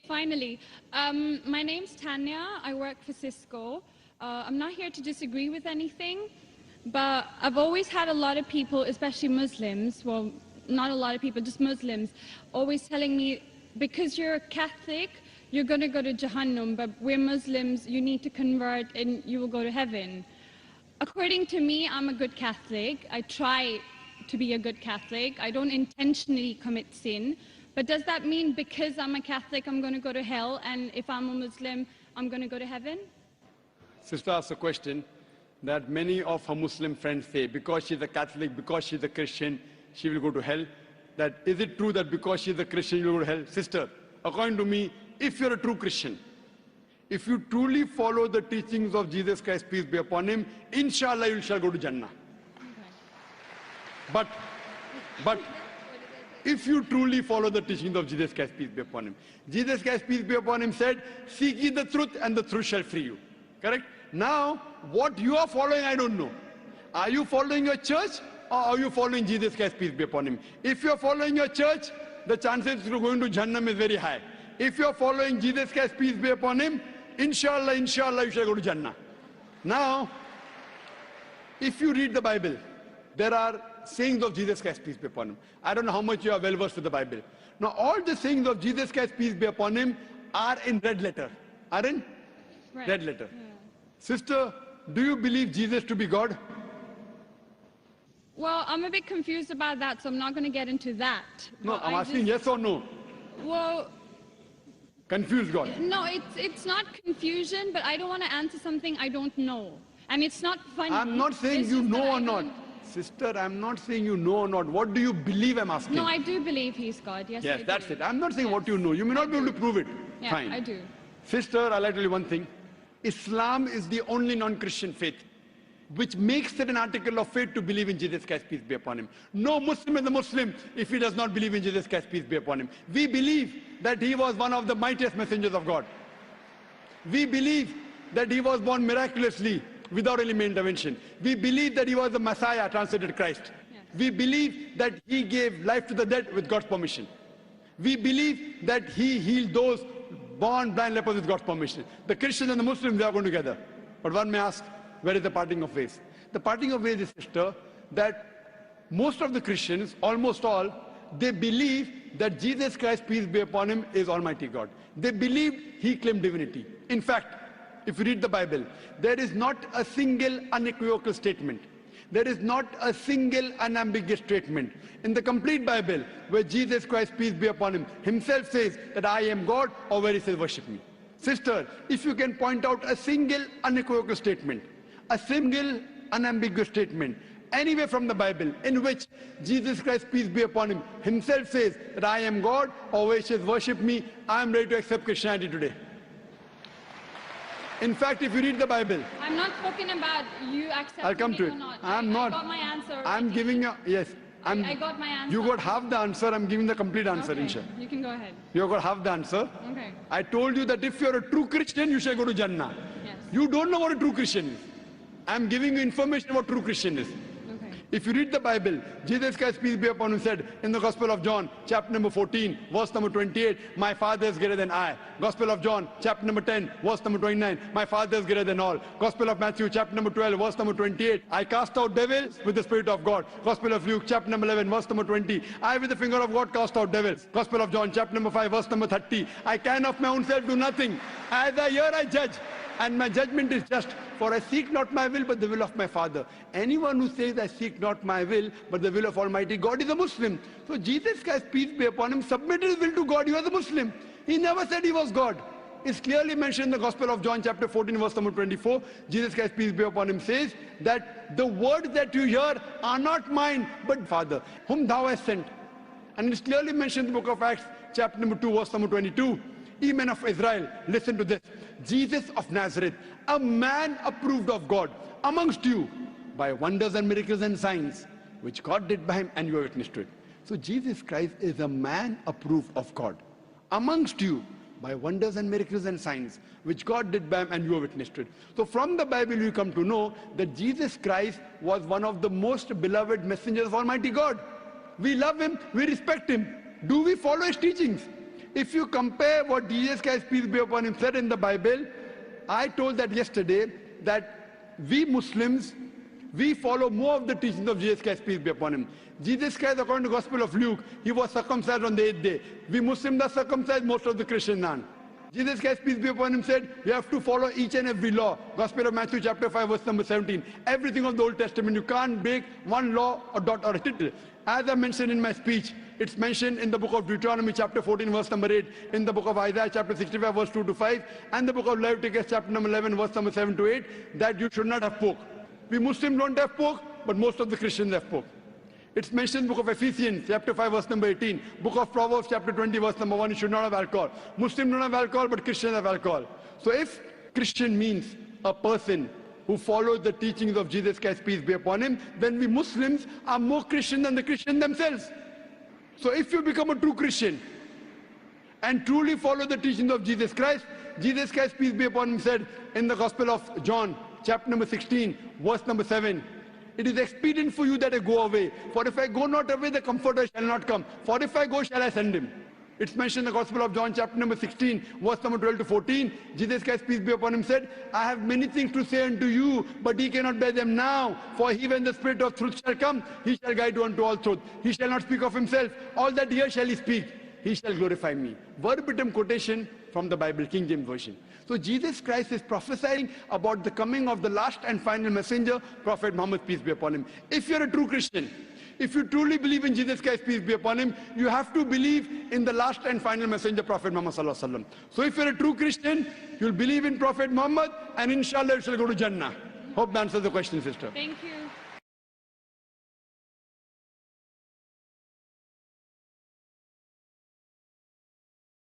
Finally, my name's Tanya. I work for Cisco. I'm not here to disagree with anything, but I've always had a lot of people, especially Muslims, well, not a lot of people, just Muslims, always telling me, because you're a Catholic, you're going to go to Jahannam, but we're Muslims, you need to convert and you will go to heaven. According to me, I'm a good Catholic. I try to be a good Catholic. I don't intentionally commit sin. But does that mean because I'm a Catholic, I'm going to go to hell, and if I'm a Muslim, I'm going to go to heaven? Sister asked a question that many of her Muslim friends say, because she's a Catholic, because she's a Christian, she will go to hell. That is it true that because she's a Christian, you will go to hell? Sister, according to me, if you're a true Christian, if you truly follow the teachings of Jesus Christ, peace be upon him, inshallah you shall go to Jannah. Okay. But if you truly follow the teachings of Jesus Christ, peace be upon him. Jesus Christ, peace be upon him, said, seek ye the truth and the truth shall free you. Correct? Now, what you are following, I don't know. Are you following your church or are you following Jesus Christ, peace be upon him? If you are following your church, the chances of going to Jannah is very high. If you are following Jesus Christ, peace be upon him, inshallah, you shall go to Jannah. Now, if you read the Bible, there are sayings of Jesus Christ, peace be upon him. I don't know how much you are well versed with the Bible. Now, all the sayings of Jesus Christ, peace be upon him, are in red letter. Are in red letter. Yeah. Sister, do you believe Jesus to be God? Well, I'm a bit confused about that, so I'm not going to get into that. No, I'm asking yes or no. Well, confused God. No, it's not confusion, but I don't want to answer something I don't know. And it's not funny. I'm not saying you know or not. Sister, I'm not saying you know or not. What do you believe, I'm asking? No, I do believe he's God. Yes, yes, that's it. I'm not saying what you know. You may not be able to prove it. Yeah, fine. I do. Sister, I'll tell you one thing. Islam is the only non-Christian faith which makes it an article of faith to believe in Jesus Christ, peace be upon him. No Muslim is a Muslim if he does not believe in Jesus Christ, peace be upon him. We believe that he was one of the mightiest messengers of God. We believe that he was born miraculously without any intervention. We believe that he was the Messiah, translated Christ. Yes. We believe that he gave life to the dead with God's permission. We believe that he healed those born blind lepers with God's permission. The Christians and the Muslims, they are going together. But one may ask, where is the parting of ways? The parting of ways is, sister, that most of the Christians, almost all, they believe that Jesus Christ, peace be upon him, is Almighty God. They believed he claimed divinity. In fact, if you read the Bible, there is not a single unequivocal statement. There is not a single unambiguous statement in the complete Bible where Jesus Christ, peace be upon him, himself says that I am God, or where he says worship me. Sister, if you can point out a single unequivocal statement, a single unambiguous statement, anywhere from the Bible in which Jesus Christ, peace be upon him, himself says that I am God, or where he says worship me, I am ready to accept Christianity today. In fact, if you read the Bible... I'm not talking about you accepting I'll come to it. Or not. I'm not. I got my answer. I'm giving you... Yes. I got my answer. You got half the answer. I'm giving the complete answer, okay. inshallah. You can go ahead. You got half the answer. Okay. I told you that if you're a true Christian, you shall go to Jannah. Yes. You don't know what a true Christian is. I'm giving you information about true Christian is. If you read the Bible, Jesus Christ, peace be upon him, said in the Gospel of John, chapter number 14, verse number 28, my Father is greater than I. Gospel of John, chapter number 10, verse number 29, my Father is greater than all. Gospel of Matthew, chapter number 12, verse number 28, I cast out devils with the Spirit of God. Gospel of Luke, chapter number 11, verse number 20, I with the finger of God cast out devils. Gospel of John, chapter number 5, verse number 30, I can of my own self do nothing. As I hear, I judge. And my judgment is just, for I seek not my will, but the will of my Father. Anyone who says, I seek not my will, but the will of Almighty God is a Muslim. So Jesus Christ, peace be upon him, submitted his will to God. He was a Muslim. He never said he was God. It's clearly mentioned in the Gospel of John, chapter 14, verse number 24. Jesus Christ, peace be upon him, says that the words that you hear are not mine, but Father, whom thou hast sent. And it's clearly mentioned in the book of Acts, chapter number 2, verse number 22. Ye men of Israel, listen to this. Jesus of Nazareth, a man approved of God amongst you by wonders and miracles and signs, which God did by him, and you are witness to it. So Jesus Christ is a man approved of God amongst you by wonders and miracles and signs, which God did by him, and you are witness to it. So from the Bible you come to know that Jesus Christ was one of the most beloved messengers of Almighty God. We love him, we respect him. Do we follow his teachings? If you compare what Jesus Christ, peace be upon him, said in the Bible, I told that yesterday, that we Muslims, we follow more of the teachings of Jesus Christ, peace be upon him. Jesus Christ, according to the Gospel of Luke, he was circumcised on the 8th day. We Muslims are circumcised, most of the Christians aren't. Jesus Christ, peace be upon him, said, you have to follow each and every law. Gospel of Matthew chapter 5, verse number 17. Everything of the Old Testament, you can't break one law, a dot or a tittle. As I mentioned in my speech, it's mentioned in the book of Deuteronomy chapter 14, verse number 8, in the book of Isaiah chapter 65, verse 2 to 5, and the book of Leviticus chapter number 11, verse number 7 to 8, that you should not have pork. We Muslims don't have pork, but most of the Christians have pork. It's mentioned in the book of Ephesians, chapter 5, verse number 18. Book of Proverbs, chapter 20, verse number 1, you should not have alcohol. Muslims don't have alcohol, but Christians have alcohol. So if Christian means a person who follows the teachings of Jesus Christ, peace be upon him, then we Muslims are more Christian than the Christians themselves. So if you become a true Christian and truly follow the teachings of Jesus Christ, peace be upon him, said in the Gospel of John, chapter number 16, verse number 7, it is expedient for you that I go away. For if I go not away, the Comforter shall not come. For if I go, shall I send him. It's mentioned in the Gospel of John, chapter number 16, verse number 12 to 14. Jesus Christ, peace be upon him, said, I have many things to say unto you, but ye cannot bear them now. For he, when the Spirit of truth shall come, he shall guide you unto all truth. He shall not speak of himself. All that here shall he speak. He shall glorify me. Verbatim quotation from the Bible, King James Version. So Jesus Christ is prophesying about the coming of the last and final messenger, Prophet Muhammad, peace be upon him. If you're a true Christian, if you truly believe in Jesus Christ, peace be upon him, you have to believe in the last and final messenger, Prophet Muhammad sallallahu alaihi wasallam. So if you're a true Christian, you'll believe in Prophet Muhammad, and inshallah you shall go to Jannah. Hope that answers the question, sister. Thank you.